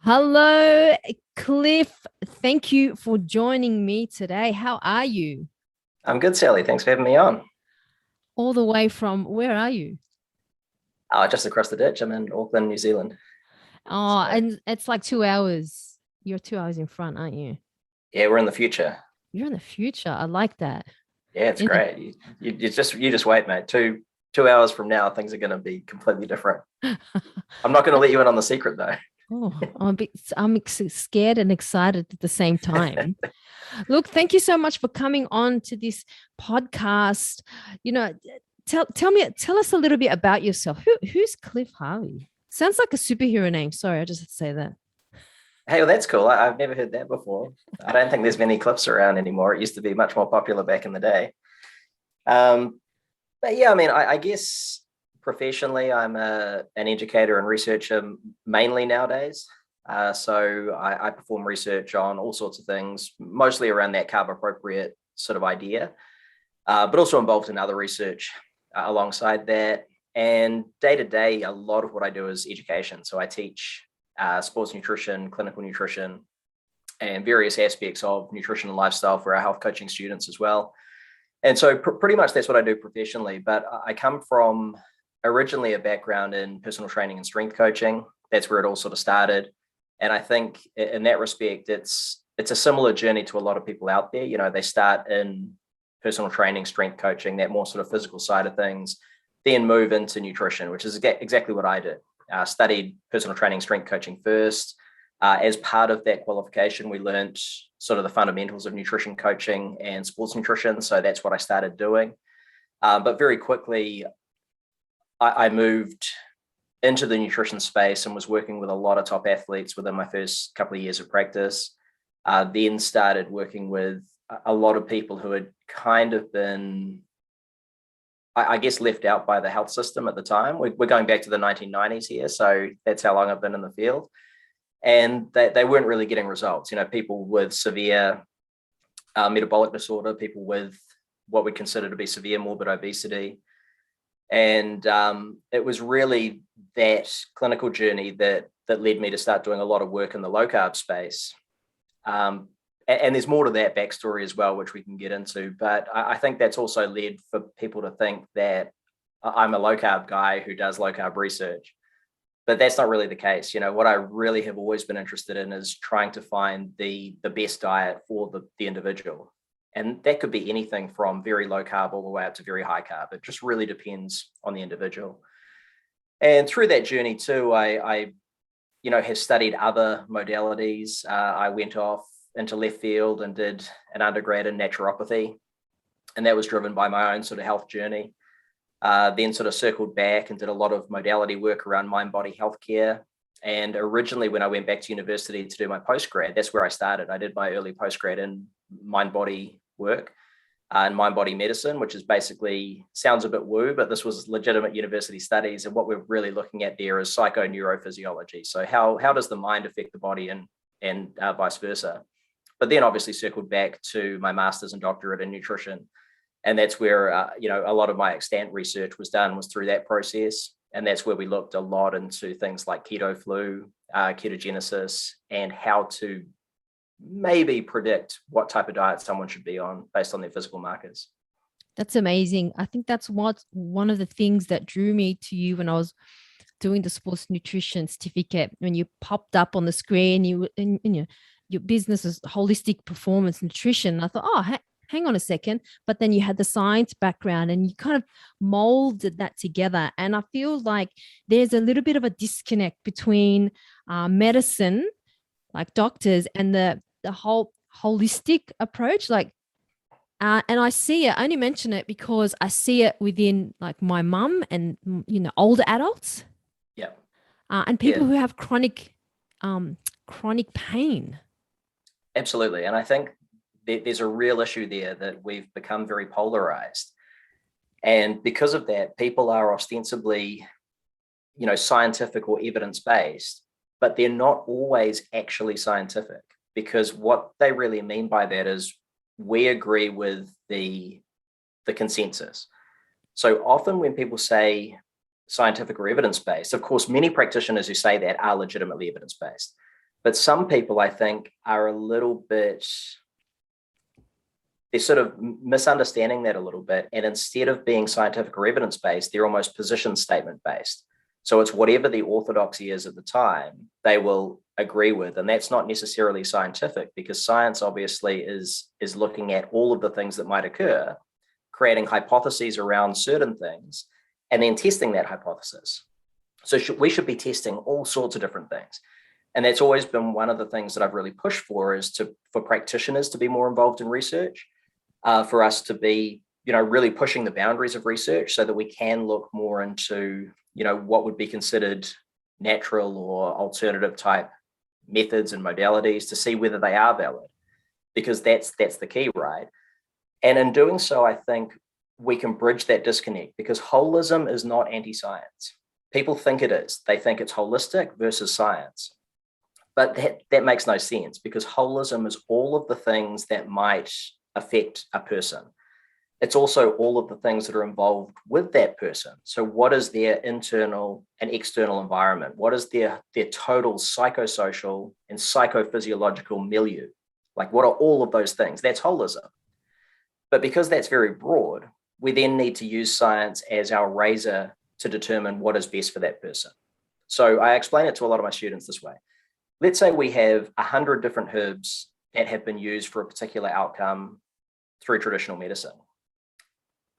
Hello, Cliff. Thank you for joining me today. How are you? I'm good, Sally. Thanks for having me on. All the way from where are you? Just across the ditch. I'm in Auckland, New Zealand. Oh, So and it's like 2 hours. You're 2 hours in front, aren't you? yeah, we're in the future. You're in the future. I like that. Yeah, it's In the great. You just wait, mate. Two hours from now, things are going to be completely different. I'm not going to let you in on the secret though. Oh, I'm scared and excited at the same time. Look, thank you so much for coming on to this podcast. You know, tell us a little bit about yourself. Who's Cliff Harvey? Sounds like a superhero name. Sorry, I just had to say that. Hey, well, that's cool. I've never heard that before. I don't think there's many clips around anymore. It used to be much more popular back in the day. Um, but yeah, I mean, I guess professionally, I'm an educator and researcher mainly nowadays. So I perform research on all sorts of things, mostly around that carb appropriate sort of idea, but also involved in other research alongside that. And day to day, a lot of what I do is education. So I teach sports nutrition, clinical nutrition, and various aspects of nutrition and lifestyle for our health coaching students as well. And so pretty much that's what I do professionally. But I come from originally a background in personal training and strength coaching. That's where it all sort of started. And I think in that respect, it's a similar journey to a lot of people out there. You know, they start in personal training, strength coaching, that more sort of physical side of things, then move into nutrition, which is exactly what I did. Studied personal training, strength coaching first. As part of that qualification, we learned sort of the fundamentals of nutrition coaching and sports nutrition. So that's what I started doing. But very quickly, I moved into the nutrition space and was working with a lot of top athletes within my first couple of years of practice. Then started working with a lot of people who had kind of been, I guess, left out by the health system at the time. We're going back to the 1990s here. So that's how long I've been in the field. And they weren't really getting results. You know, people with severe metabolic disorder, people with what we consider to be severe morbid obesity. And it was really that clinical journey that led me to start doing a lot of work in the low carb space. And there's more to that backstory as well, which we can get into. But I think that's also led for people to think that I'm a low carb guy who does low carb research. But that's not really the case. You know, what I really have always been interested in is trying to find the best diet for the individual. And that could be anything from very low carb all the way up to very high carb. It just really depends on the individual. And through that journey too, I have studied other modalities. I went off into left field and did an undergrad in naturopathy. And that was driven by my own sort of health journey. Then sort of circled back and did a lot of modality work around mind-body healthcare. And originally, when I went back to university to do my postgrad, that's where I started. I did my early postgrad in mind-body work and mind-body medicine, which is basically, sounds a bit woo, but this was legitimate university studies. And what we're really looking at there is psychoneurophysiology. So how does the mind affect the body and vice versa? But then obviously circled back to my master's and doctorate in nutrition. And that's where, a lot of my extant research was through that process. And that's where we looked a lot into things like keto flu, ketogenesis, and how to maybe predict what type of diet someone should be on based on their physical markers. That's amazing. I think that's one of the things that drew me to you when I was doing the sports nutrition certificate. When you popped up on the screen, your business is holistic performance nutrition. I thought, oh, hang on a second. But then you had the science background and you kind of molded that together. And I feel like there's a little bit of a disconnect between medicine, like doctors, and the whole holistic approach. And I see it, I only mention it because I see it within like my mum and, older adults Yeah. and Yeah, people who have chronic pain. absolutely. And I think there's a real issue there that we've become very polarized. And because of that, people are ostensibly, scientific or evidence-based, but they're not always actually scientific, because what they really mean by that is we agree with the consensus. So often when people say scientific or evidence-based, of course, many practitioners who say that are legitimately evidence-based. But some people, I think, are a little bit, they're sort of misunderstanding that a little bit. And instead of being scientific or evidence-based, they're almost position statement-based. So it's whatever the orthodoxy is at the time, they will agree with. And that's not necessarily scientific, because science obviously is looking at all of the things that might occur, creating hypotheses around certain things, and then testing that hypothesis. So we should be testing all sorts of different things. And that's always been one of the things that I've really pushed for, is for practitioners to be more involved in research, for us to be, really pushing the boundaries of research so that we can look more into, what would be considered natural or alternative type methods and modalities to see whether they are valid, because that's the key, right? And in doing so, I think we can bridge that disconnect, because holism is not anti-science. People think it is. They think it's holistic versus science. But that makes no sense, because holism is all of the things that might affect a person. It's also all of the things that are involved with that person. So what is their internal and external environment? What is their total psychosocial and psychophysiological milieu? Like, what are all of those things? That's holism. But because that's very broad, we then need to use science as our razor to determine what is best for that person. So I explain it to a lot of my students this way. Let's say we have 100 different herbs that have been used for a particular outcome through traditional medicine.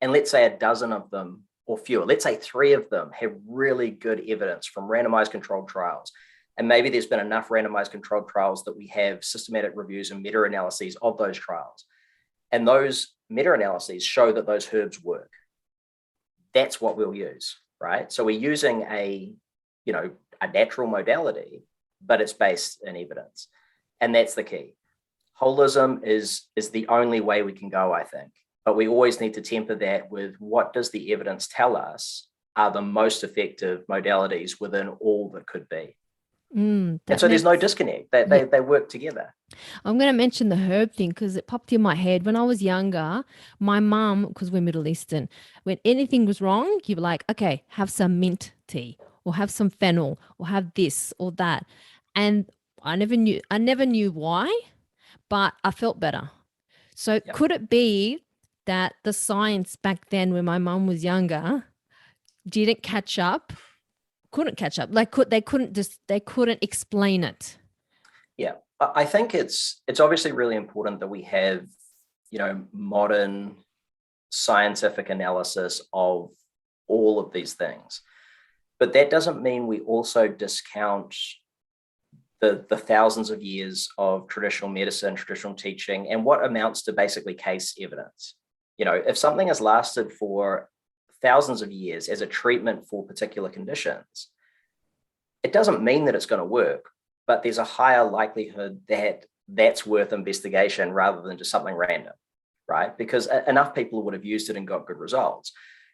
And let's say a dozen of them, or fewer, let's say 3 of them have really good evidence from randomized controlled trials. And maybe there's been enough randomized controlled trials that we have systematic reviews and meta-analyses of those trials. And those meta-analyses show that those herbs work. That's what we'll use, right? So we're using a natural modality, but it's based in evidence. And that's the key. Holism is the only way we can go, I think. But we always need to temper that with, what does the evidence tell us are the most effective modalities within all that could be? And so there's no disconnect. They work together. I'm going to mention the herb thing because it popped in my head. When I was younger, my mum, because we're Middle Eastern, when anything was wrong, you were like, okay, have some mint tea, or have some fennel, or have this or that. And I never knew why, but I felt better. So could it be that the science back then, when my mum was younger, couldn't catch up? Like they couldn't explain it. Yeah, I think it's obviously really important that we have, modern scientific analysis of all of these things. But that doesn't mean we also discount the thousands of years of traditional medicine, traditional teaching, and what amounts to basically case evidence. If something has lasted for thousands of years as a treatment for particular conditions, it doesn't mean that it's going to work, but there's a higher likelihood that that's worth investigation rather than just something random, right? Because enough people would have used it and got good results.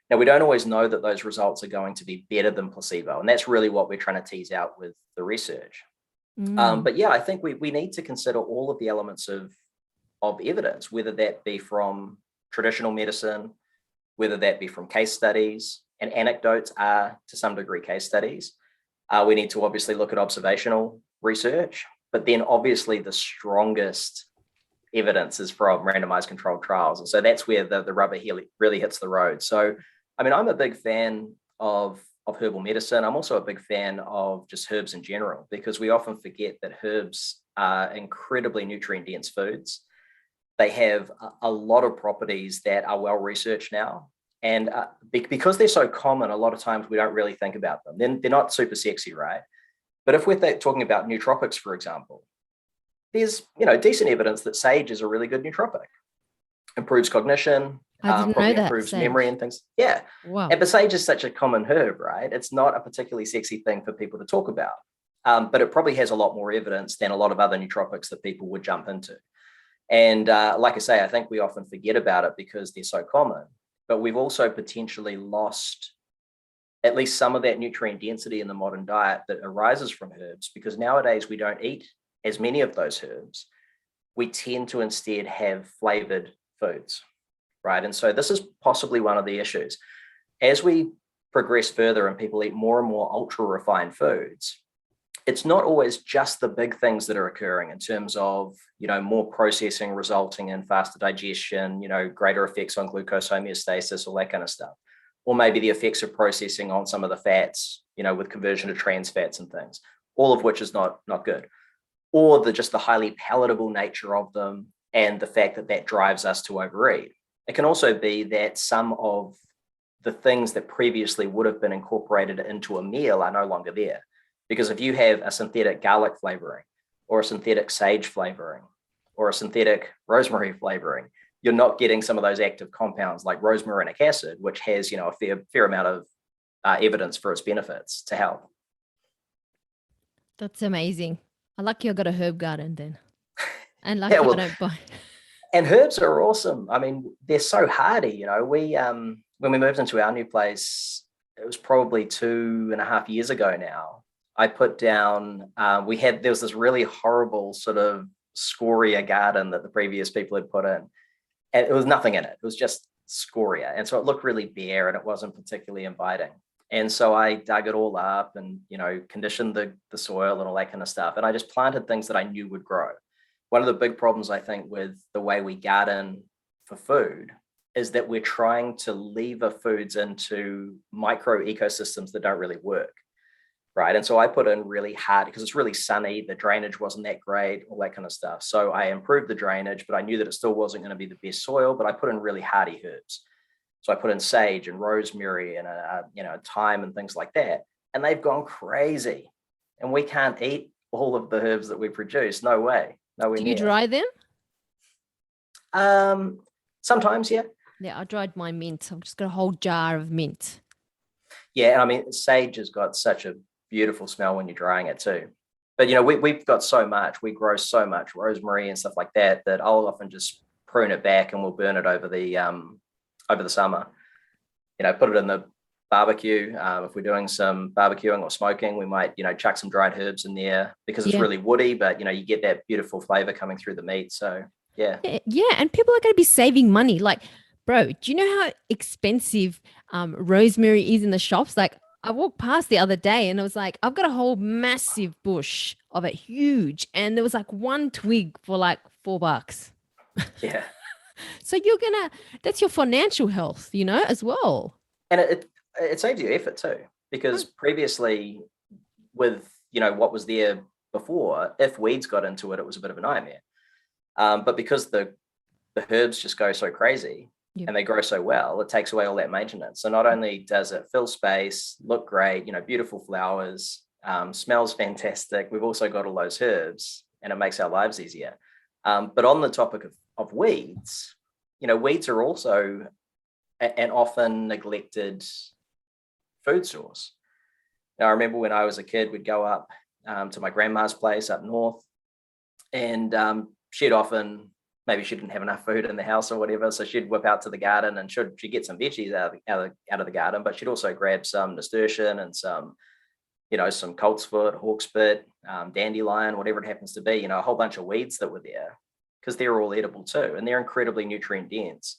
Now, we don't always know that those results are going to be better than placebo, and that's really what we're trying to tease out with the research. But yeah, I think we need to consider all of the elements of evidence, whether that be from traditional medicine, whether that be from case studies, and anecdotes are to some degree case studies. We need to obviously look at observational research, but then obviously the strongest evidence is from randomized controlled trials. And so that's where the rubber really hits the road. So, I mean, I'm a big fan of herbal medicine. I'm also a big fan of just herbs in general, because we often forget that herbs are incredibly nutrient dense foods. They have a lot of properties that are well researched now. And because they're so common, a lot of times we don't really think about them. They're not super sexy, right? But if we're talking about nootropics, for example, there's decent evidence that sage is a really good nootropic. Improves cognition, probably improves memory and things. Yeah. Wow. But sage is such a common herb, right? It's not a particularly sexy thing for people to talk about. But it probably has a lot more evidence than a lot of other nootropics that people would jump into. And like I say, I think we often forget about it because they're so common. But we've also potentially lost at least some of that nutrient density in the modern diet that arises from herbs, because nowadays we don't eat as many of those herbs. We tend to instead have flavored foods, right? And so this is possibly one of the issues. As we progress further and people eat more and more ultra refined foods, it's not always just the big things that are occurring in terms of, more processing resulting in faster digestion, greater effects on glucose homeostasis, all that kind of stuff. Or maybe the effects of processing on some of the fats, with conversion to trans fats and things, all of which is not good. Or just the highly palatable nature of them and the fact that drives us to overeat. It can also be that some of the things that previously would have been incorporated into a meal are no longer there. Because if you have a synthetic garlic flavoring or a synthetic sage flavoring or a synthetic rosemary flavoring, you're not getting some of those active compounds like rosmarinic acid, which has, a fair amount of evidence for its benefits to health. That's amazing. I lucky I got a herb garden then. And lucky Yeah, well, I don't buy. and herbs are awesome. I mean, they're so hardy. We when we moved into our new place, it was probably 2.5 years ago now. I put down, there was this really horrible sort of scoria garden that the previous people had put in. And it was nothing in it. It was just scoria. And so it looked really bare and it wasn't particularly inviting. And so I dug it all up and, conditioned the soil and all that kind of stuff. And I just planted things that I knew would grow. One of the big problems, I think, with the way we garden for food is that we're trying to lever foods into micro ecosystems that don't really work. Right. And so I put in really hard because it's really sunny. The drainage wasn't that great, all that kind of stuff. So I improved the drainage, but I knew that it still wasn't going to be the best soil, but I put in really hardy herbs. So I put in sage and rosemary and, thyme and things like that. And they've gone crazy. And we can't eat all of the herbs that we produce. No way. Nowhere Do near. you dry them? Sometimes, yeah. Yeah, I dried my mint. I've just got a whole jar of mint. Yeah. I mean, sage has got such a beautiful smell when you're drying it too. But, we've got so much. We grow so much rosemary and stuff like that I'll often just prune it back and we'll burn it over the summer. Put it in the barbecue. If we're doing some barbecuing or smoking, we might, chuck some dried herbs in there because it's really woody, but, you get that beautiful flavor coming through the meat. So, yeah. Yeah. And people are going to be saving money. Like, bro, do you know how expensive rosemary is in the shops? Like, I walked past the other day and it was like, I've got a whole massive bush of it, huge. And there was like one twig for like $4. Yeah. So that's your financial health, as well. And it saves you effort too, because previously with, what was there before, if weeds got into it, it was a bit of a nightmare. But because the herbs just go so crazy, and they grow so well, it takes away all that maintenance. So not only does it fill space, look great, beautiful flowers, smells fantastic. We've also got all those herbs and it makes our lives easier. But on the topic of weeds, weeds are also an often neglected food source. Now, I remember when I was a kid, we'd go up to my grandma's place up north and she'd often, maybe she didn't have enough food in the house or whatever. So she'd whip out to the garden and she'd get some veggies out of the garden, but she'd also grab some nasturtium and some, some coltsfoot, hawksbit, dandelion, whatever it happens to be, a whole bunch of weeds that were there because they're all edible too. And they're incredibly nutrient dense.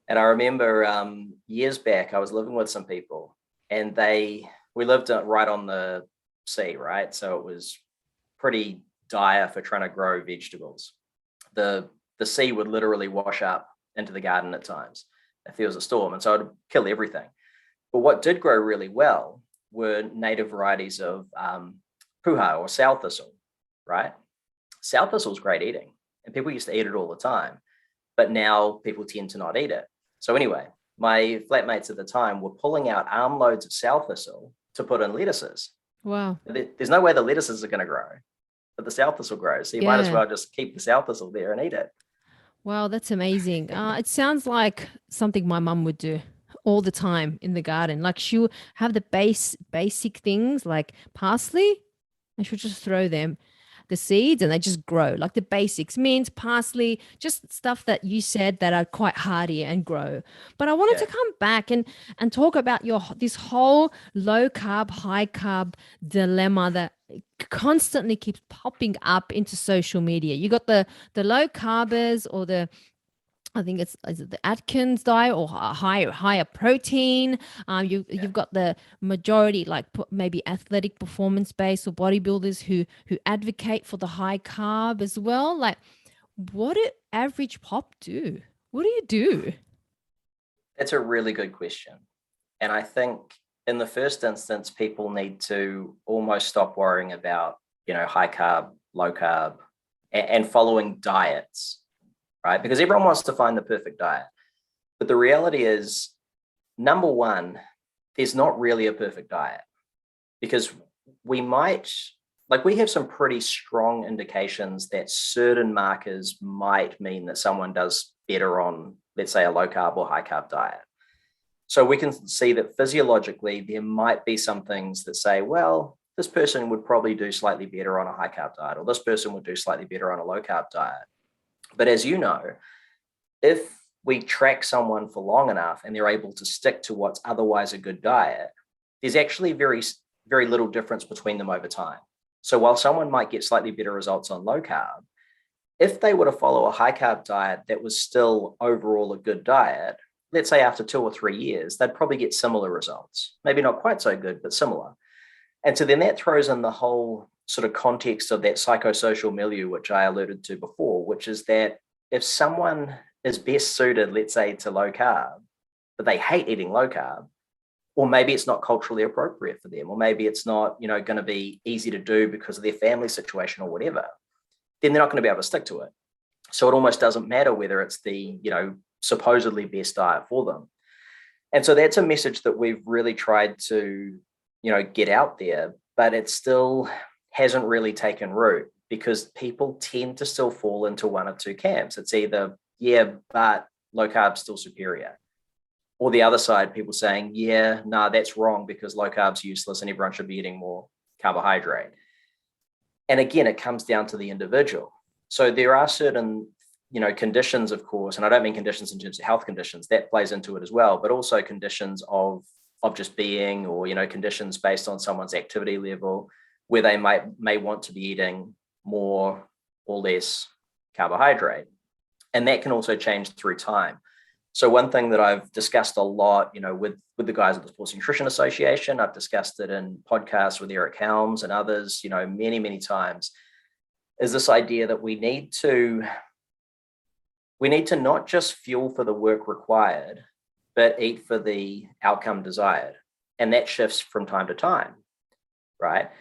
And I remember years back, I was living with some people and we lived right on the sea, right? So it was pretty dire for trying to grow vegetables. The sea would literally wash up into the garden at times if there was a storm. And so it would kill everything. But what did grow really well were native varieties of puha or sow thistle, right? Sow thistle is great eating. And people used to eat it all the time. But now people tend to not eat it. So anyway, my flatmates at the time were pulling out armloads of sow thistle to put in lettuces. Wow. There's no way the lettuces are going to grow, but the sow thistle grows. So you might as well just keep the sow thistle there and eat it. Wow, that's amazing. It sounds like something my mum would do all the time in the garden. Like she'll have the basic things like parsley and she'll just throw them the seeds and they just grow like the basics, mint, parsley, just stuff that you said that are quite hardy and grow. But I wanted to come back and talk about this whole low carb, high carb dilemma that constantly keeps popping up into social media. You got the low carbers or the I think is it the Atkins diet or higher protein. You've got the majority like maybe athletic performance based or bodybuilders who advocate for the high carb as well. Like, what do average pop do? What do you do? That's a really good question. And I think in the first instance, people need to almost stop worrying about, high carb, low carb, and following diets, right? Because everyone wants to find the perfect diet. But the reality is, number one, there's not really a perfect diet because we have some pretty strong indications that certain markers might mean that someone does better on, let's say, a low carb or high carb diet. So we can see that physiologically, there might be some things that say, well, this person would probably do slightly better on a high carb diet, or this person would do slightly better on a low carb diet. But as you know, if we track someone for long enough and they're able to stick to what's otherwise a good diet, there's actually very, very little difference between them over time. So while someone might get slightly better results on low carb, if they were to follow a high carb diet that was still overall a good diet, let's say after 2 or 3 years, they'd probably get similar results. Maybe not quite so good, but similar. And so then that throws in the whole sort of context of that psychosocial milieu, which I alluded to before, which is that if someone is best suited, let's say, to low carb, but they hate eating low carb, or maybe it's not culturally appropriate for them, or maybe it's not, going to be easy to do because of their family situation or whatever, then they're not going to be able to stick to it. So it almost doesn't matter whether it's the, supposedly best diet for them. And so that's a message that we've really tried to, get out there, but it still hasn't really taken root because people tend to still fall into one of two camps. It's either, yeah, but low carb still superior. Or the other side, people saying, yeah, no, that's wrong because low carb's useless and everyone should be eating more carbohydrate. And again, it comes down to the individual. So there are certain, conditions, of course, and I don't mean conditions in terms of health conditions, that plays into it as well, but also conditions of just being, or, conditions based on someone's activity level, where they may want to be eating more or less carbohydrate. And that can also change through time. So one thing that I've discussed a lot, with the guys at the Sports Nutrition Association, I've discussed it in podcasts with Eric Helms and others, many, many times, is this idea that we need to not just fuel for the work required, but eat for the outcome desired. And that shifts from time to time, right?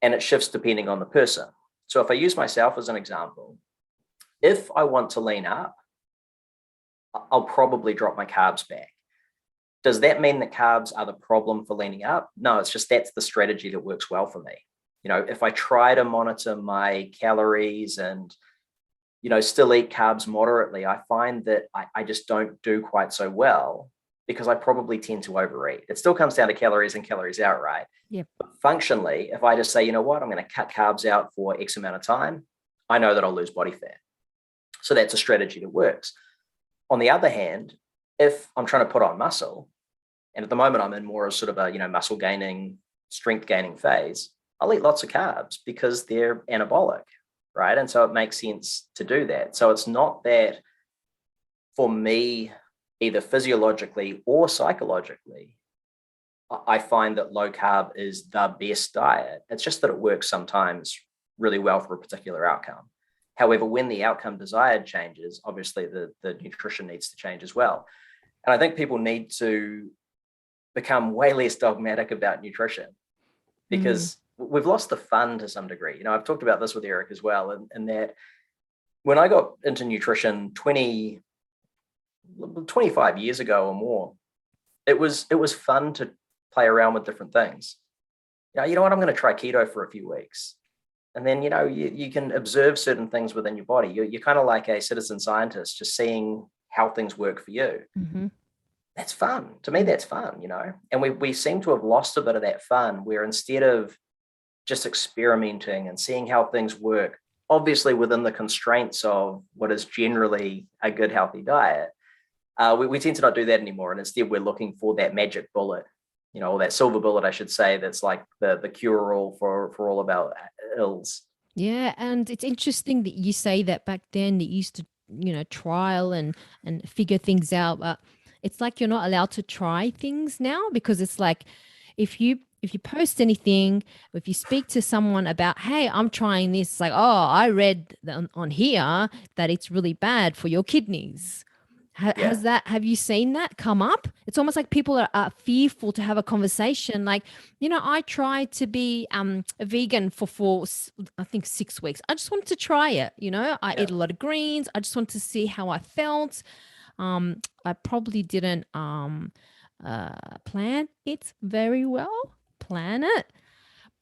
And it shifts depending on the person. So if I use myself as an example, if I want to lean up, I'll probably drop my carbs back. Does that mean that carbs are the problem for leaning up? No, it's just that's the strategy that works well for me. If I try to monitor my calories and, still eat carbs moderately, I find that I just don't do quite so well because I probably tend to overeat. It still comes down to calories in, calories out, right? Yep. But functionally, if I just say, you know what, I'm going to cut carbs out for X amount of time, I know that I'll lose body fat. So that's a strategy that works. On the other hand, if I'm trying to put on muscle, and at the moment I'm in more of sort of a, muscle gaining, strength gaining phase, I'll eat lots of carbs because they're anabolic, right? And so it makes sense to do that. So it's not that for me, either physiologically or psychologically, I find that low carb is the best diet. It's just that it works sometimes really well for a particular outcome. However, when the outcome desired changes, obviously the nutrition needs to change as well. And I think people need to become way less dogmatic about nutrition because we've lost the fun to some degree. I've talked about this with Eric as well, and that when I got into nutrition 25 years ago or more, it was fun to play around with different things. You know what, I'm going to try keto for a few weeks. And then, you can observe certain things within your body. You're kind of like a citizen scientist, just seeing how things work for you. Mm-hmm. That's fun. To me, that's fun, And we seem to have lost a bit of that fun where instead of just experimenting and seeing how things work, obviously within the constraints of what is generally a good, healthy diet, we tend to not do that anymore. And instead, we're looking for that magic bullet, or that silver bullet, I should say, that's like the cure-all for all of our ills. Yeah, and it's interesting that you say that back then they used to trial and figure things out. But it's like you're not allowed to try things now, because it's like if you post anything, if you speak to someone about, hey, I'm trying this, it's like, oh, I read on here that it's really bad for your kidneys. Yeah. Have you seen that come up? It's almost like people are fearful to have a conversation. Like, I tried to be a vegan for I think 6 weeks. I just wanted to try it. I Yeah. ate a lot of greens. I just wanted to see how I felt. I probably didn't plan it very well, plan it,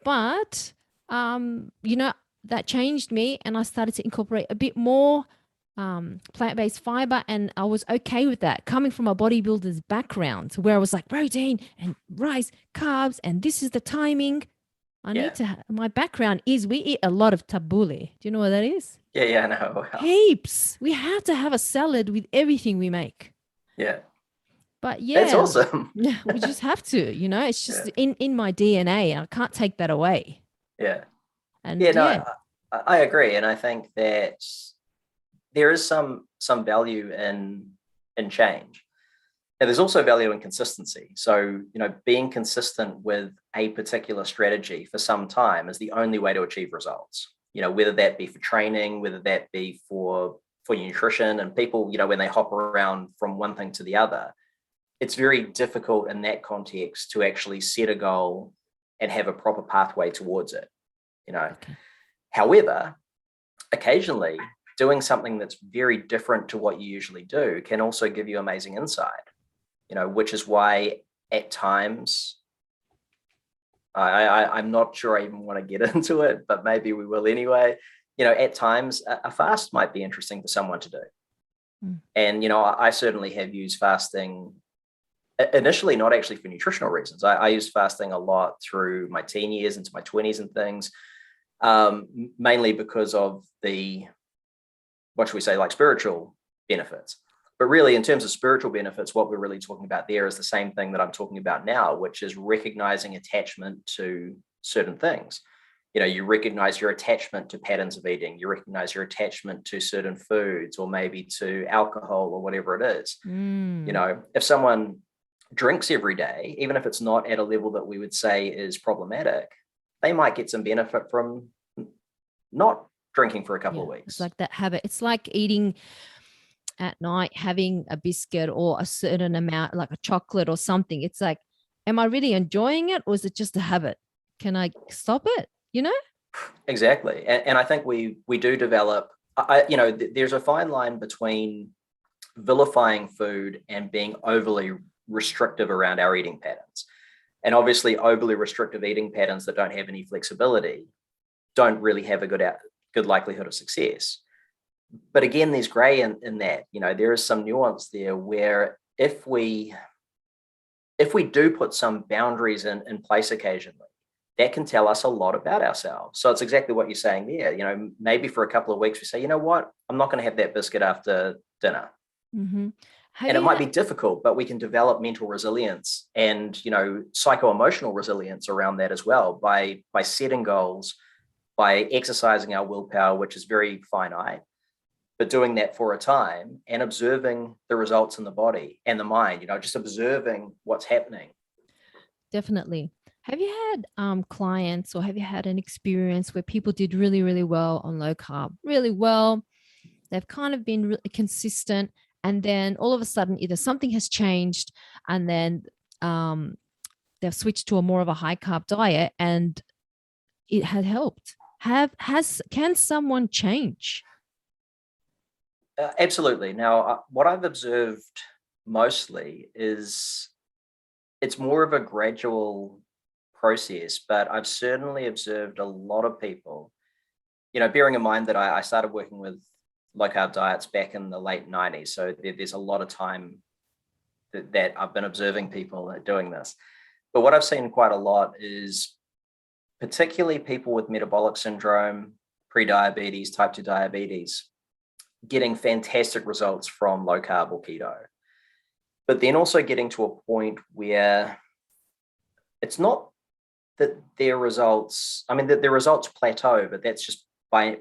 but that changed me, and I started to incorporate a bit more plant-based fiber, and I was okay with that, coming from a bodybuilder's background where I was like protein and rice, carbs, and this is the timing. I Yeah. need to my background is we eat a lot of tabbouleh. Do you know what that is? Yeah. Yeah. I know. Wow. Heaps. We have to have a salad with everything we make. Yeah. But That's yeah, awesome. we just have to, it's Yeah. just in my DNA, and I can't take that away. Yeah. Yeah. And No, yeah, I agree. And I think that there is some value in change. And there's also value in consistency. So, being consistent with a particular strategy for some time is the only way to achieve results. Whether that be for training, whether that be for nutrition, and people, when they hop around from one thing to the other, it's very difficult in that context to actually set a goal and have a proper pathway towards it. okay. However, occasionally doing something that's very different to what you usually do can also give you amazing insight, which is why at times I'm not sure I even want to get into it, but maybe we will anyway. At times a fast might be interesting for someone to do. And, I certainly have used fasting initially, not actually for nutritional reasons. I used fasting a lot through my teen years into my 20s and things, mainly because of what should we say, like spiritual benefits. But really, in terms of spiritual benefits, what we're really talking about there is the same thing that I'm talking about now, which is recognizing attachment to certain things. You recognize your attachment to patterns of eating, you recognize your attachment to certain foods, or maybe to alcohol or whatever it is. If someone drinks every day, even if it's not at a level that we would say is problematic, they might get some benefit from not drinking for a couple of weeks. It's like that habit. It's like eating at night, having a biscuit or a certain amount, like a chocolate or something. It's like, am I really enjoying it, or is it just a habit? Can I stop it? Exactly. And I think we do develop, there's a fine line between vilifying food and being overly restrictive around our eating patterns. And obviously overly restrictive eating patterns that don't have any flexibility don't really have a good likelihood of success. But again, there's gray in that. There is some nuance there where if we do put some boundaries in place occasionally, that can tell us a lot about ourselves. So it's exactly what you're saying there. Maybe for a couple of weeks we say, you know what, I'm not going to have that biscuit after dinner. Mm-hmm. And it might be difficult, but we can develop mental resilience and, psycho-emotional resilience around that as well by setting goals, by exercising our willpower, which is very finite, but doing that for a time and observing the results in the body and the mind, just observing what's happening. Definitely. Have you had clients, or have you had an experience where people did really, really well on low carb, really well? They've kind of been really consistent, and then all of a sudden either something has changed, and then they've switched to a more of a high carb diet, and it had helped. Can someone change? Absolutely. Now, what I've observed mostly is it's more of a gradual process, but I've certainly observed a lot of people, bearing in mind that I started working with low carb diets back in the late 90s. So there's a lot of time that I've been observing people doing this. But what I've seen quite a lot is particularly people with metabolic syndrome, pre-diabetes, type 2 diabetes, getting fantastic results from low carb or keto. But then also getting to a point where it's not that their results plateau, but that's just by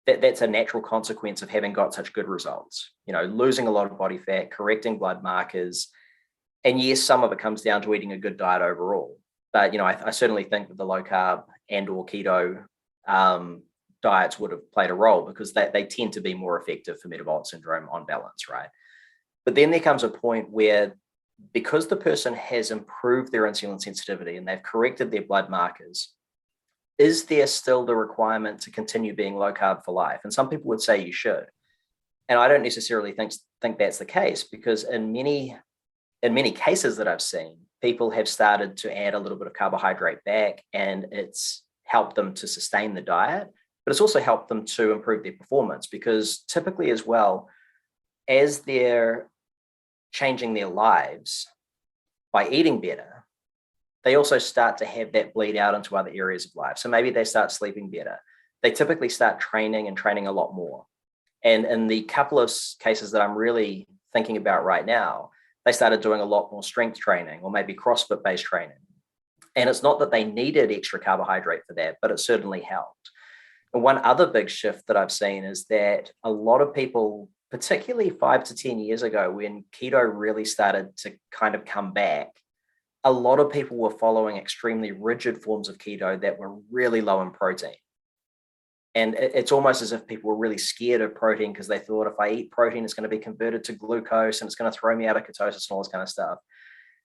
that's a natural consequence of having got such good results. Losing a lot of body fat, correcting blood markers. And yes, some of it comes down to eating a good diet overall. But, I certainly think that the low carb and or keto diets would have played a role, because they tend to be more effective for metabolic syndrome on balance, right? But then there comes a point where, because the person has improved their insulin sensitivity and they've corrected their blood markers, is there still the requirement to continue being low carb for life? And some people would say you should. And I don't necessarily think that's the case, because in many cases that I've seen, people have started to add a little bit of carbohydrate back, and it's helped them to sustain the diet, but it's also helped them to improve their performance, because typically as well, as they're changing their lives by eating better, they also start to have that bleed out into other areas of life. So maybe they start sleeping better. They typically start training a lot more. And in the couple of cases that I'm really thinking about right now, they started doing a lot more strength training, or maybe CrossFit-based training. And it's not that they needed extra carbohydrate for that, but it certainly helped. And one other big shift that I've seen is that a lot of people, particularly 5 to 10 years ago, when keto really started to kind of come back, a lot of people were following extremely rigid forms of keto that were really low in protein. And it's almost as if people were really scared of protein, because they thought, if I eat protein, it's going to be converted to glucose and it's going to throw me out of ketosis and all this kind of stuff.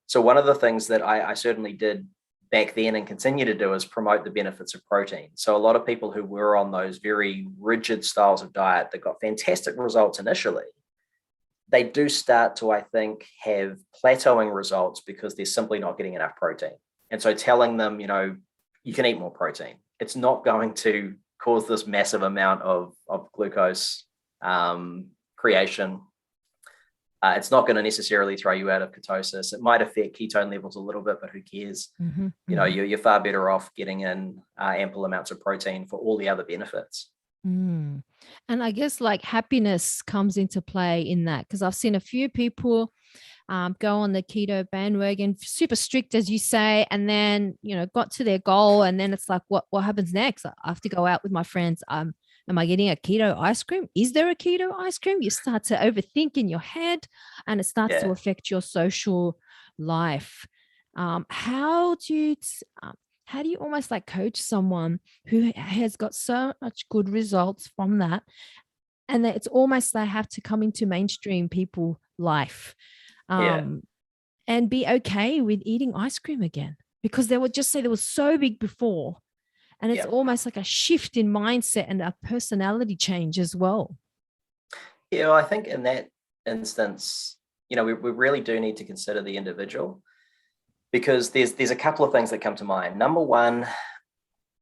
So one of the things that I certainly did back then and continue to do is promote the benefits of protein. So a lot of people who were on those very rigid styles of diet that got fantastic results initially, they do start to, I think, have plateauing results, because they're simply not getting enough protein. And so telling them, you can eat more protein. It's not going to cause this massive amount of glucose creation. It's not going to necessarily throw you out of ketosis. It might affect ketone levels a little bit, but who cares? Mm-hmm. You're far better off getting in ample amounts of protein for all the other benefits. Mm. And I guess like happiness comes into play in that, because I've seen a few people go on the keto bandwagon, super strict, as you say, and then, got to their goal. And then it's like, what happens next? I have to go out with my friends. Am I getting a keto ice cream? Is there a keto ice cream? You start to overthink in your head, and it starts to affect your social life. How do you almost like coach someone who has got so much good results from that, and that it's almost they have to come into mainstream people life, and be okay with eating ice cream again, because they would just say they were so big before, and it's almost like a shift in mindset and a personality change as well. Yeah, well, I think in that instance, we really do need to consider the individual, because there's a couple of things that come to mind. Number one,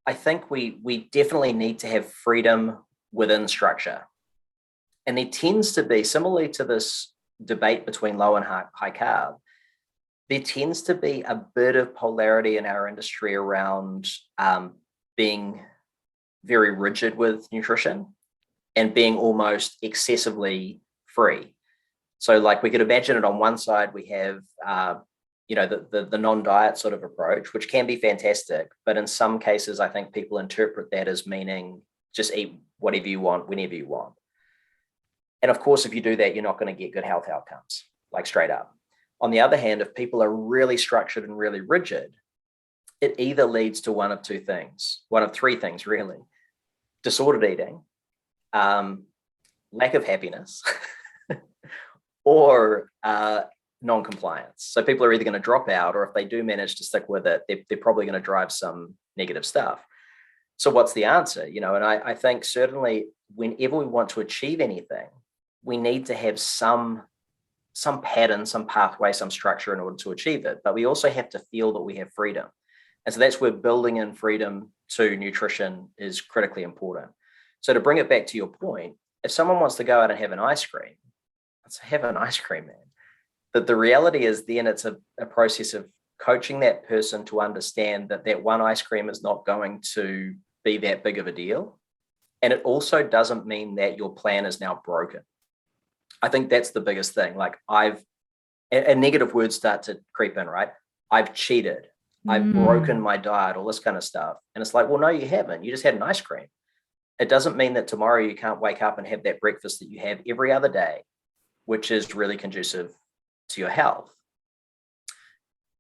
I think we definitely need to have freedom within structure. And there tends to be, similarly to this debate between low and high carb, there tends to be a bit of polarity in our industry around being very rigid with nutrition and being almost excessively free. So like, we could imagine it on one side, we have the non-diet sort of approach, which can be fantastic, but in some cases, I think people interpret that as meaning just eat whatever you want, whenever you want. And of course, if you do that, you're not going to get good health outcomes, like straight up. On the other hand, if people are really structured and really rigid, it either leads to one of three things, really: disordered eating, lack of happiness, or non-compliance. So people are either going to drop out, or if they do manage to stick with it, they're probably going to drive some negative stuff. So what's the answer? And I think certainly whenever we want to achieve anything, we need to have some pattern, some pathway, some structure in order to achieve it. But we also have to feel that we have freedom. And so that's where building in freedom to nutrition is critically important. So to bring it back to your point, if someone wants to go out and have an ice cream, let's have an ice cream, man. But the reality is then it's a process of coaching that person to understand that one ice cream is not going to be that big of a deal. And it also doesn't mean that your plan is now broken. I think that's the biggest thing. Like and negative words start to creep in, right? I've cheated. I've broken my diet, all this kind of stuff. And it's like, well, no, you haven't. You just had an ice cream. It doesn't mean that tomorrow you can't wake up and have that breakfast that you have every other day, which is really conducive to your health.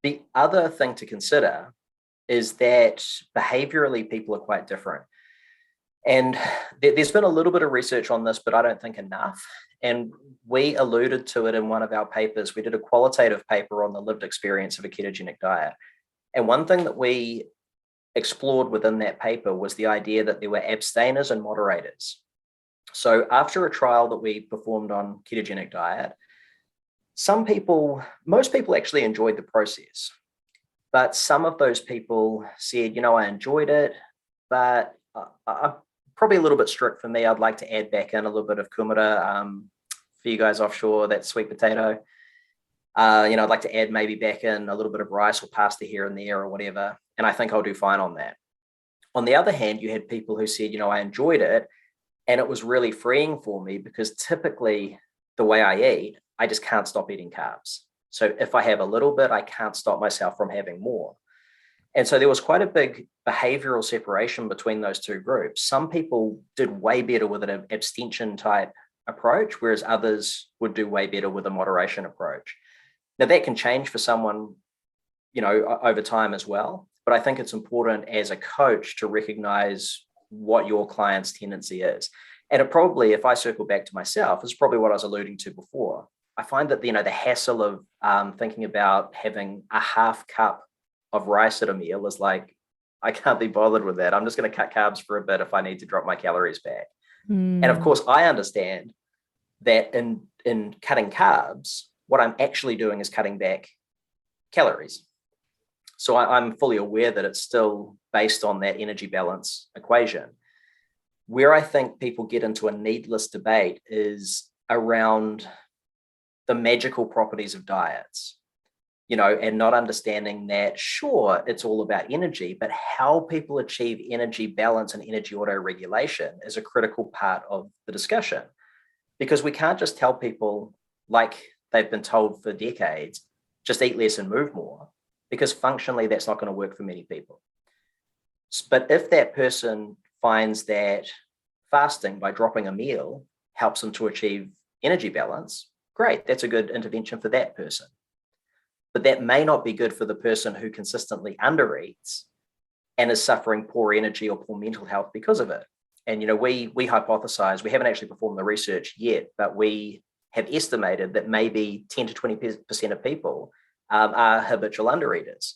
The other thing to consider is that behaviorally people are quite different. And there's been a little bit of research on this, but I don't think enough. And we alluded to it in one of our papers. We did a qualitative paper on the lived experience of a ketogenic diet. And one thing that we explored within that paper was the idea that there were abstainers and moderators. So after a trial that we performed on ketogenic diet, most people actually enjoyed the process. But some of those people said, I enjoyed it, but I'm probably a little bit strict for me. I'd like to add back in a little bit of kumara for you guys offshore, that sweet potato. I'd like to add maybe back in a little bit of rice or pasta here and there or whatever. And I think I'll do fine on that. On the other hand, you had people who said, I enjoyed it and it was really freeing for me because typically the way I eat, I just can't stop eating carbs. So if I have a little bit, I can't stop myself from having more. And so there was quite a big behavioral separation between those two groups. Some people did way better with an abstention type approach, whereas others would do way better with a moderation approach. Now that can change for someone, over time as well. But I think it's important as a coach to recognize what your client's tendency is. And it probably, if I circle back to myself, is probably what I was alluding to before. I find that, the hassle of thinking about having a half cup of rice at a meal is like, I can't be bothered with that. I'm just going to cut carbs for a bit if I need to drop my calories back. And of course, I understand that in cutting carbs, what I'm actually doing is cutting back calories. So I'm fully aware that it's still based on that energy balance equation. Where I think people get into a needless debate is around the magical properties of diets, and not understanding that, sure, it's all about energy, but how people achieve energy balance and energy auto-regulation is a critical part of the discussion. Because we can't just tell people, like they've been told for decades, just eat less and move more, because functionally that's not going to work for many people. But if that person finds that fasting by dropping a meal helps them to achieve energy balance, great, that's a good intervention for that person. But that may not be good for the person who consistently undereats and is suffering poor energy or poor mental health because of it. And, we hypothesize, we haven't actually performed the research yet, but we have estimated that maybe 10 to 20% of people are habitual undereaters.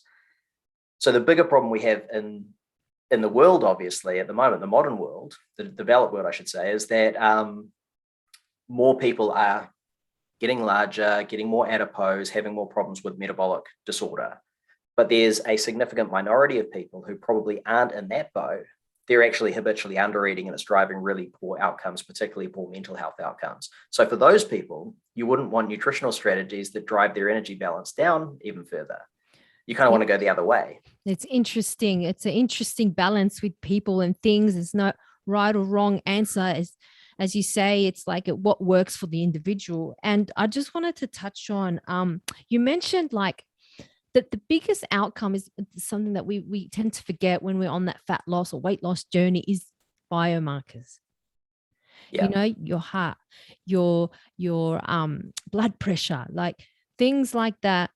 So the bigger problem we have in the world, obviously, at the moment, the modern world, the developed world, I should say, is that more people are getting larger, getting more adipose, having more problems with metabolic disorder. But there's a significant minority of people who probably aren't in that boat. They're actually habitually undereating and it's driving really poor outcomes, particularly poor mental health outcomes. So for those people, you wouldn't want nutritional strategies that drive their energy balance down even further. You kind of want to go the other way. It's interesting. It's an interesting balance with people and things. There's no right or wrong answer. As you say, it's like what works for the individual. And I just wanted to touch on, you mentioned like that the biggest outcome is something that we tend to forget when we're on that fat loss or weight loss journey is biomarkers. Yeah. Your heart, your blood pressure, like things like that.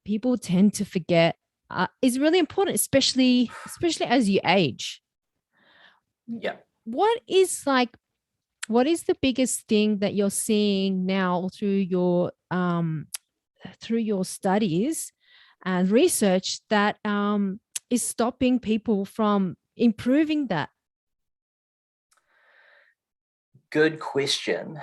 People tend to forget is really important, especially as you age. Yeah. What is the biggest thing that you're seeing now through your studies and research that is stopping people from improving that? Good question.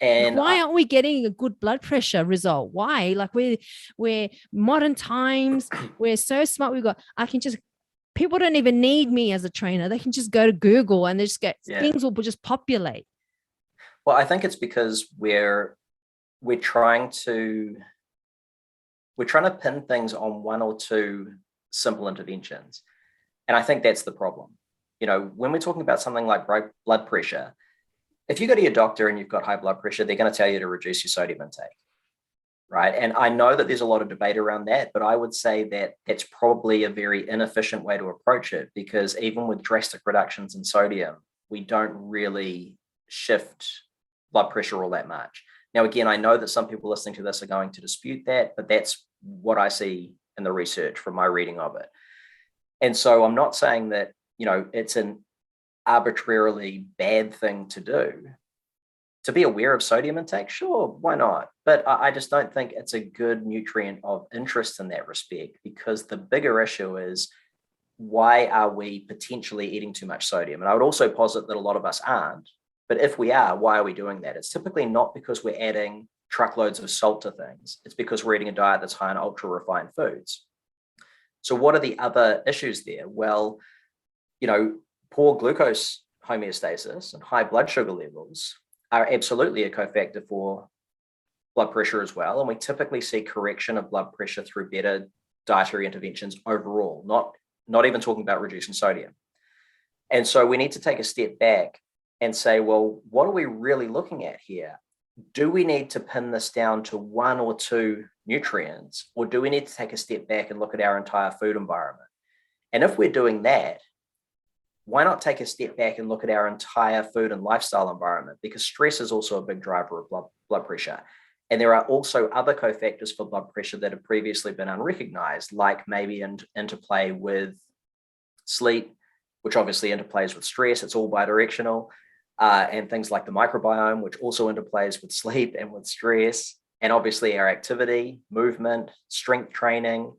And why aren't we getting a good blood pressure result? Why? Like we're modern times, we're so smart. People don't even need me as a trainer. They can just go to Google and they just things will just populate. Well, I think it's because we're trying to pin things on one or two simple interventions. And I think that's the problem. When we're talking about something like blood pressure, if you go to your doctor and you've got high blood pressure, they're going to tell you to reduce your sodium intake, right? And I know that there's a lot of debate around that, but I would say that it's probably a very inefficient way to approach it, because even with drastic reductions in sodium, we don't really shift blood pressure all that much. Now, again, I know that some people listening to this are going to dispute that, but that's what I see in the research from my reading of it. And so I'm not saying that, it's an arbitrarily bad thing to do. To be aware of sodium intake, sure, why not? But I just don't think it's a good nutrient of interest in that respect, because the bigger issue is, why are we potentially eating too much sodium? And I would also posit that a lot of us aren't. But if we are, why are we doing that? It's typically not because we're adding truckloads of salt to things. It's because we're eating a diet that's high in ultra refined foods. So what are the other issues there? Well, poor glucose homeostasis and high blood sugar levels are absolutely a cofactor for blood pressure as well. And we typically see correction of blood pressure through better dietary interventions overall, not even talking about reducing sodium. And so we need to take a step back and say, well, what are we really looking at here? Do we need to pin this down to one or two nutrients, or do we need to take a step back and look at our entire food environment? And if we're doing that, why not take a step back and look at our entire food and lifestyle environment? Because stress is also a big driver of blood pressure. And there are also other cofactors for blood pressure that have previously been unrecognized, like maybe interplay with sleep, which obviously interplays with stress. It's all bidirectional. And things like the microbiome, which also interplays with sleep and with stress, and obviously our activity, movement, strength training.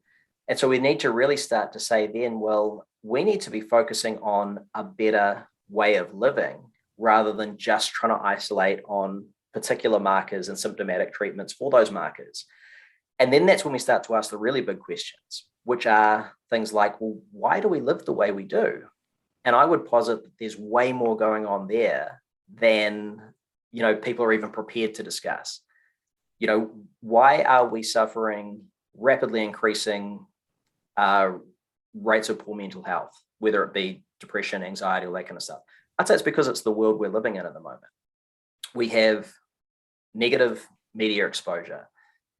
And so we need to really start to say then, well, we need to be focusing on a better way of living rather than just trying to isolate on particular markers and symptomatic treatments for those markers. And then that's when we start to ask the really big questions, which are things like, well, why do we live the way we do? And I would posit that there's way more going on there than, people are even prepared to discuss. Why are we suffering rapidly increasing rates of poor mental health, whether it be depression, anxiety, all that kind of stuff? I'd say it's because it's the world we're living in at the moment. We have negative media exposure.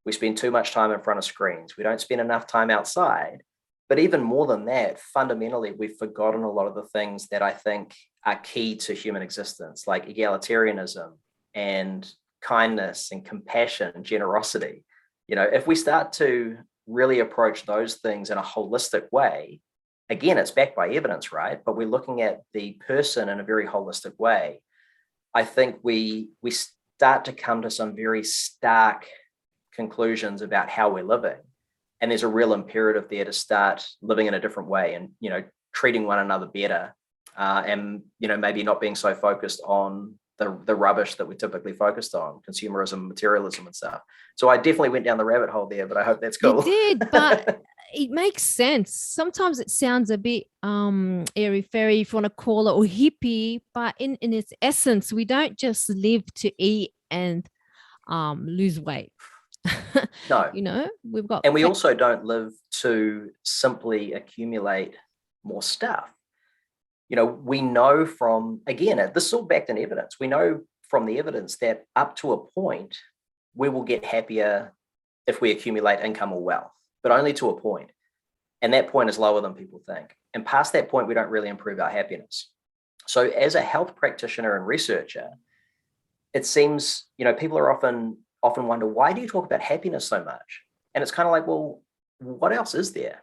We spend too much time in front of screens. We don't spend enough time outside. But even more than that, fundamentally, we've forgotten a lot of the things that I think are key to human existence, like egalitarianism and kindness and compassion and generosity. If we start to really approach those things in a holistic way, again, it's backed by evidence, right? But we're looking at the person in a very holistic way. I think we start to come to some very stark conclusions about how we're living. And there's a real imperative there to start living in a different way and, treating one another better. And, maybe not being so focused on the rubbish that we're typically focused on, consumerism, materialism and stuff. So I definitely went down the rabbit hole there, but I hope that's cool. You did, but it makes sense. Sometimes it sounds a bit airy-fairy, if you want to call it, or hippie, but in its essence, we don't just live to eat and lose weight. No. We've got, and we also don't live to simply accumulate more stuff. We know from, again, this is all backed in evidence. We know from the evidence that up to a point, we will get happier if we accumulate income or wealth, but only to a point. And that point is lower than people think. And past that point, we don't really improve our happiness. So as a health practitioner and researcher, it seems, people are often wonder, why do you talk about happiness so much? And it's kind of like, well, what else is there?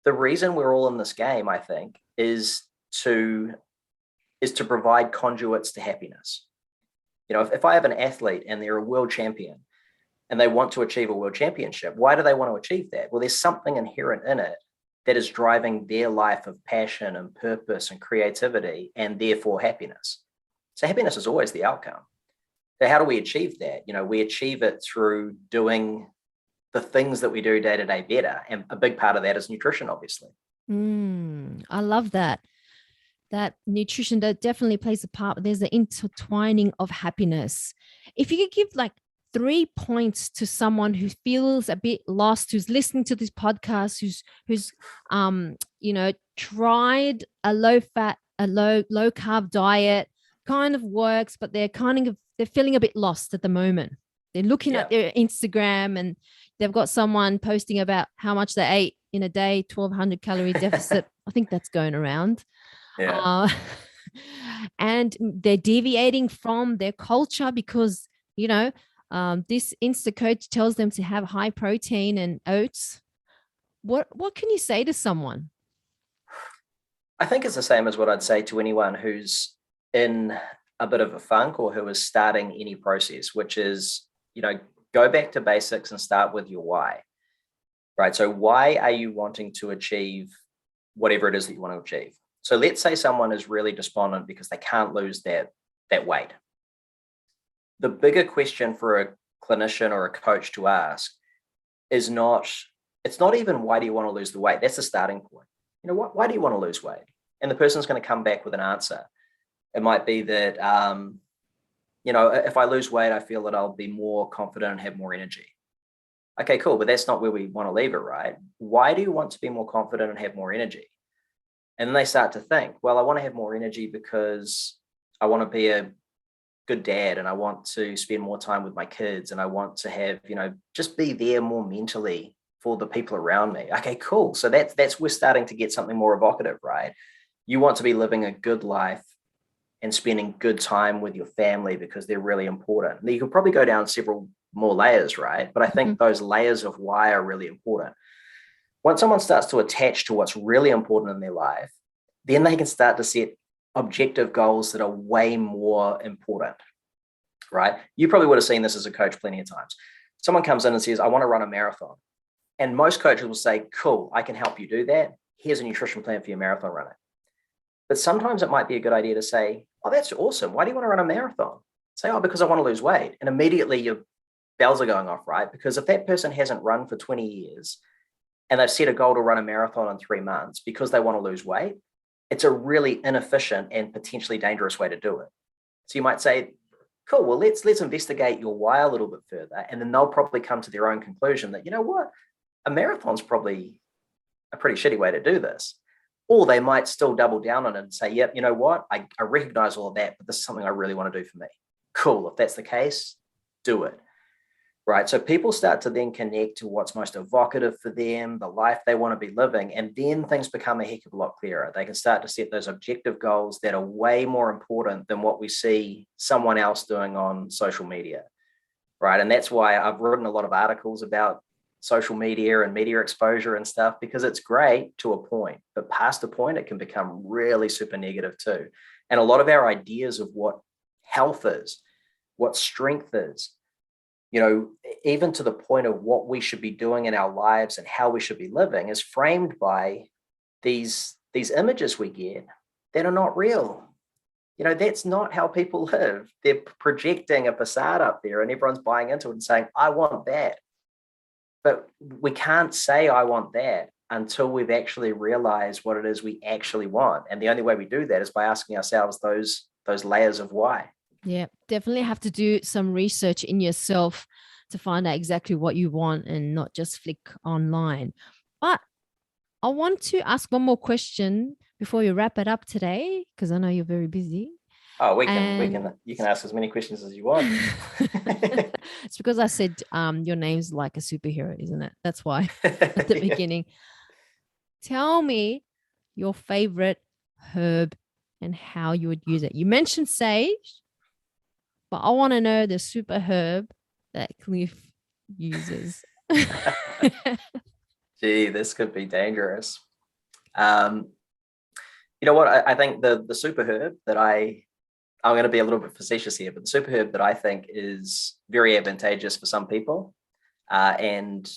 The reason we're all in this game, I think, is to provide conduits to happiness. If I have an athlete and they're a world champion and they want to achieve a world championship, why do they want to achieve that? Well, there's something inherent in it that is driving their life of passion and purpose and creativity and therefore happiness. So happiness is always the outcome. So how do we achieve that? We achieve it through doing the things that we do day to day better. And a big part of that is nutrition, obviously. I love that. That nutrition that definitely plays a part. There's the intertwining of happiness. If you could give like 3 points to someone who feels a bit lost, who's listening to this podcast, who's tried a low fat, a low carb diet, kind of works, but they're feeling a bit lost at the moment. They're looking at their Instagram and they've got someone posting about how much they ate in a day, 1,200 calorie deficit. I think that's going around. Yeah. and they're deviating from their culture because, this Insta coach tells them to have high protein and oats. What can you say to someone? I think it's the same as what I'd say to anyone who's in a bit of a funk or who is starting any process, which is, go back to basics and start with your why, right? So why are you wanting to achieve whatever it is that you want to achieve? So let's say someone is really despondent because they can't lose that weight. The bigger question for a clinician or a coach to ask is it's not even why do you want to lose the weight? That's the starting point. Why do you want to lose weight? And the person's going to come back with an answer. It might be that, if I lose weight, I feel that I'll be more confident and have more energy. Okay, cool. But that's not where we want to leave it, right? Why do you want to be more confident and have more energy? And then they start to think, well, I want to have more energy because I want to be a good dad and I want to spend more time with my kids and I want to have, just be there more mentally for the people around me. Okay, cool. So that's we're starting to get something more evocative, right? You want to be living a good life and spending good time with your family because they're really important. Now, you could probably go down several more layers, right? But I think those layers of why are really important. Once someone starts to attach to what's really important in their life, then they can start to set objective goals that are way more important, right? You probably would have seen this as a coach plenty of times. Someone comes in and says, I want to run a marathon. And most coaches will say, cool, I can help you do that. Here's a nutrition plan for your marathon running. But sometimes it might be a good idea to say, oh, that's awesome. Why do you want to run a marathon? Say, oh, because I want to lose weight. And immediately your bells are going off, right? Because if that person hasn't run for 20 years and they've set a goal to run a marathon in 3 months because they want to lose weight, it's a really inefficient and potentially dangerous way to do it. So you might say, cool, well, let's investigate your why a little bit further. And then they'll probably come to their own conclusion that, you know what, a marathon's probably a pretty shitty way to do this. Or they might still double down on it and say, yep, you know what, I recognize all of that, but this is something I really want to do for me. Cool, if that's the case, do it. Right. So people start to then connect to what's most evocative for them, the life they want to be living. And then things become a heck of a lot clearer. They can start to set those objective goals that are way more important than what we see someone else doing on social media. Right. And that's why I've written a lot of articles about social media and media exposure and stuff, because it's great to a point, but past a point, it can become really super negative too. And a lot of our ideas of what health is, what strength is, even to the point of what we should be doing in our lives and how we should be living is framed by these images we get that are not real. That's not how people live. They're projecting a facade up there and everyone's buying into it and saying, I want that. But we can't say I want that until we've actually realized what it is we actually want. And the only way we do that is by asking ourselves those layers of why. Yeah, definitely have to do some research in yourself to find out exactly what you want and not just flick online. But I want to ask one more question before you wrap it up today, because I know you're very busy. Oh, you can ask as many questions as you want. It's because I said your name's like a superhero, isn't it? That's why at the beginning. Tell me your favorite herb and how you would use it. You mentioned sage, but I want to know the super herb that Cliff uses. Gee, this could be dangerous. You know what? I think the super herb that I'm going to be a little bit facetious here, but the super herb that I think is very advantageous for some people, and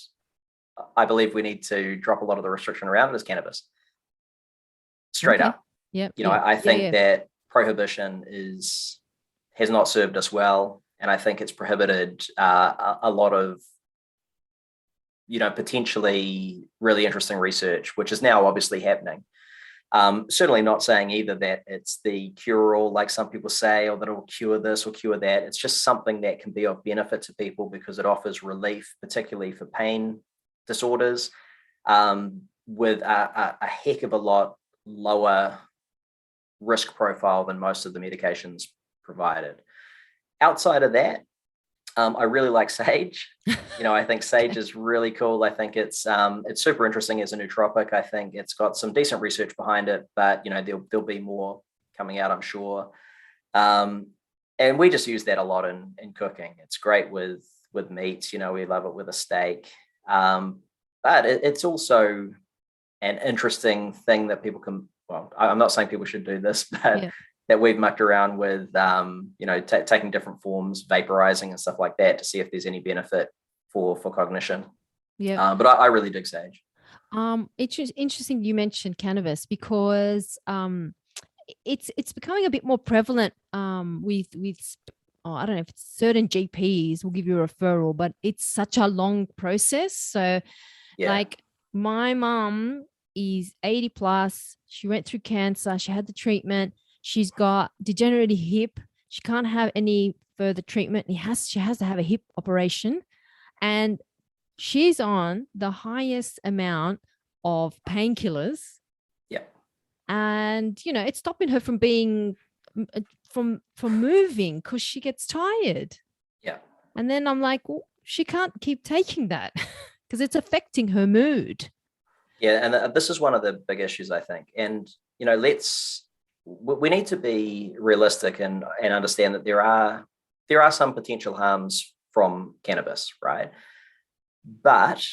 I believe we need to drop a lot of the restriction around it, is cannabis. Straight up. Yep. I think that prohibition has not served us well. And I think it's prohibited a lot of, potentially really interesting research, which is now obviously happening. Certainly not saying either that it's the cure-all, like some people say, or that it will cure this or cure that. It's just something that can be of benefit to people because it offers relief, particularly for pain disorders, with a heck of a lot lower risk profile than most of the medications provided. Outside of that, I really like sage. I think sage is really cool. I think it's super interesting as a nootropic. I think it's got some decent research behind it, but there'll be more coming out, I'm sure. And we just use that a lot in cooking. It's great with meats, you know, we love it with a steak. But it's also an interesting thing that people can, well, I'm not saying people should do this, but that we've mucked around with, you know, taking different forms, vaporizing and stuff like that to see if there's any benefit for cognition. Yeah. But I really dig sage. It's interesting you mentioned cannabis because it's becoming a bit more prevalent with I don't know if it's certain GPs will give you a referral, but it's such a long process. So like my mom is 80 plus. She went through cancer. She had the treatment. She's got degenerative hip. She can't have any further treatment. She has to have a hip operation. And she's on the highest amount of painkillers. Yeah. And, you know, it's stopping her from being, from moving because she gets tired. Yeah. And then I'm like, well, she can't keep taking that because it's affecting her mood. Yeah. And this is one of the big issues, I think. And, you know, we need to be realistic and understand that there are some potential harms from cannabis, right? But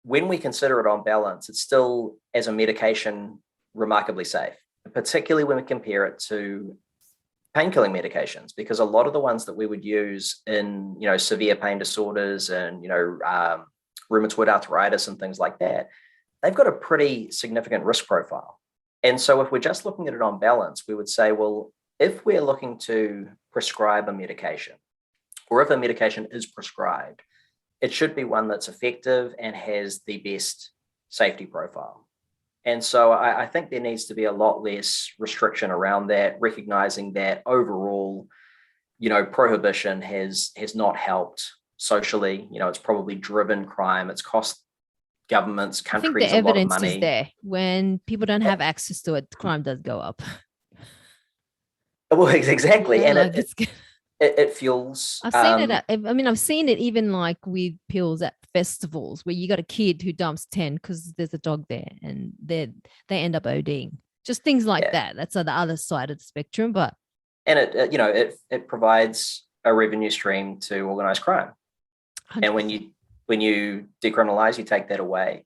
when we consider it on balance, it's still, as a medication, remarkably safe, particularly when we compare it to painkilling medications, because a lot of the ones that we would use in, you know, severe pain disorders and, you know, rheumatoid arthritis and things like that, they've got a pretty significant risk profile. And so if we're just looking at it on balance, we would say, well, if we're looking to prescribe a medication, or if a medication is prescribed, it should be one that's effective and has the best safety profile. And so I think there needs to be a lot less restriction around that, recognizing that overall, you know, prohibition has not helped socially. You know, it's probably driven crime. It's cost governments, countries a lot of money. I think the evidence is there. When people don't have access to it, crime does go up. Well, exactly. Yeah, and like it fuels. I've seen it. I've seen it even like with pills at festivals where you got a kid who dumps 10 because there's a dog there and they end up ODing. Just things like that. That's on the other side of the spectrum. But it you know, it provides a revenue stream to organized crime. 100%. And when you decriminalize, you take that away.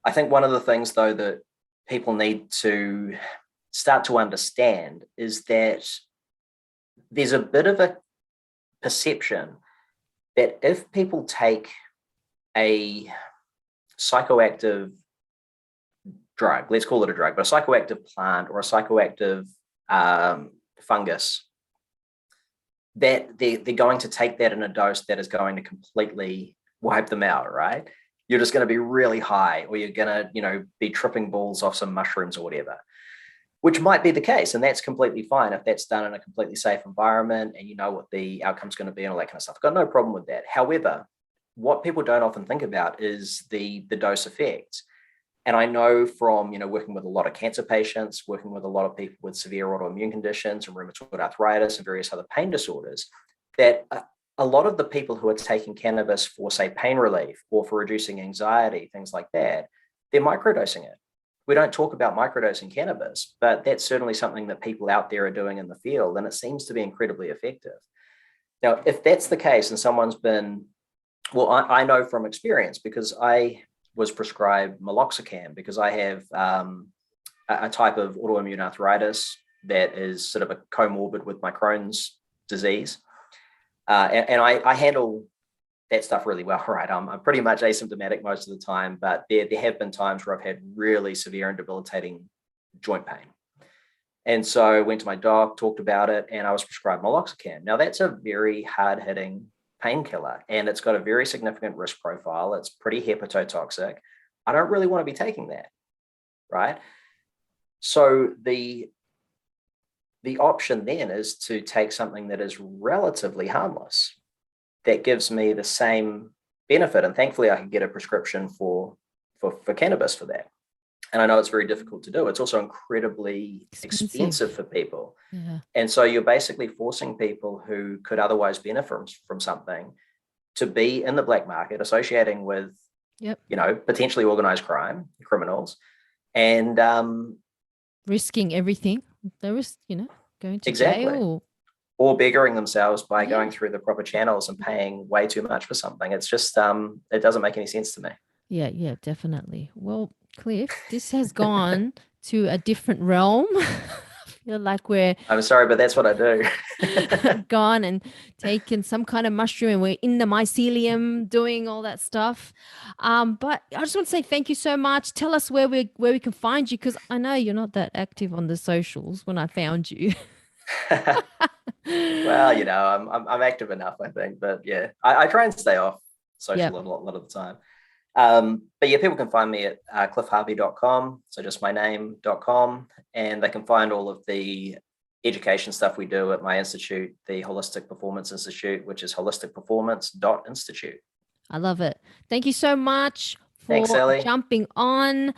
I think one of the things though that people need to start to understand is that there's a bit of a perception that if people take a psychoactive drug, let's call it a drug, but a psychoactive plant or a psychoactive fungus, that they're going to take that in a dose that is going to completely wipe them out, right? You're just going to be really high, or you're going to, you know, be tripping balls off some mushrooms or whatever. Which might be the case, and that's completely fine if that's done in a completely safe environment and you know what the outcome's going to be and all that kind of stuff. I've got no problem with that. However, what people don't often think about is the dose effect. And I know from, you know, working with a lot of cancer patients, working with a lot of people with severe autoimmune conditions and rheumatoid arthritis and various other pain disorders, that a lot of the people who are taking cannabis for, say, pain relief or for reducing anxiety, things like that, they're microdosing it. We don't talk about microdosing cannabis, but that's certainly something that people out there are doing in the field, and it seems to be incredibly effective. Now, if that's the case and someone's been, well, I know from experience because I was prescribed meloxicam because I have a type of autoimmune arthritis that is sort of a comorbid with my Crohn's disease. And I handle that stuff really well, right? I'm pretty much asymptomatic most of the time, but there have been times where I've had really severe and debilitating joint pain. And so I went to my doc, talked about it, and I was prescribed meloxicam. Now that's a very hard-hitting painkiller, and it's got a very significant risk profile. It's pretty hepatotoxic. I don't really want to be taking that, right? So the option then is to take something that is relatively harmless, that gives me the same benefit. And thankfully I can get a prescription for cannabis for that. And I know it's very difficult to do. It's also incredibly expensive for people. Yeah. And so you're basically forcing people who could otherwise benefit from something to be in the black market, associating with, you know, potentially organized crime, criminals. And risking everything. They risk, going to Exactly. jail. Or beggaring themselves by Yeah. going through the proper channels and paying way too much for something. It's just, it doesn't make any sense to me. Yeah, definitely. Well, Cliff, this has gone to a different realm. I feel like we're I'm sorry, but that's what I do. gone and taken some kind of mushroom and we're in the mycelium doing all that stuff. But I just want to say thank you so much. Tell us where we can find you, because I know you're not that active on the socials when I found you. Well, I'm active enough, I think, but yeah, I try and stay off Yep. social a lot of the time. But yeah, people can find me at cliffharvey.com. So just my name.com. And they can find all of the education stuff we do at my institute, the Holistic Performance Institute, which is holisticperformance.institute. I love it. Thank you so much Thanks, for Sally. jumping on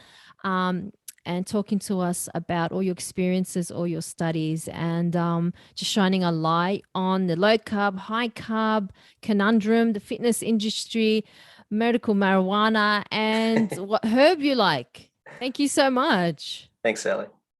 um, and talking to us about all your experiences, all your studies, and just shining a light on the low carb, high carb conundrum, the fitness industry, medical marijuana, and what herb you like. Thank you so much. Thanks, Sally.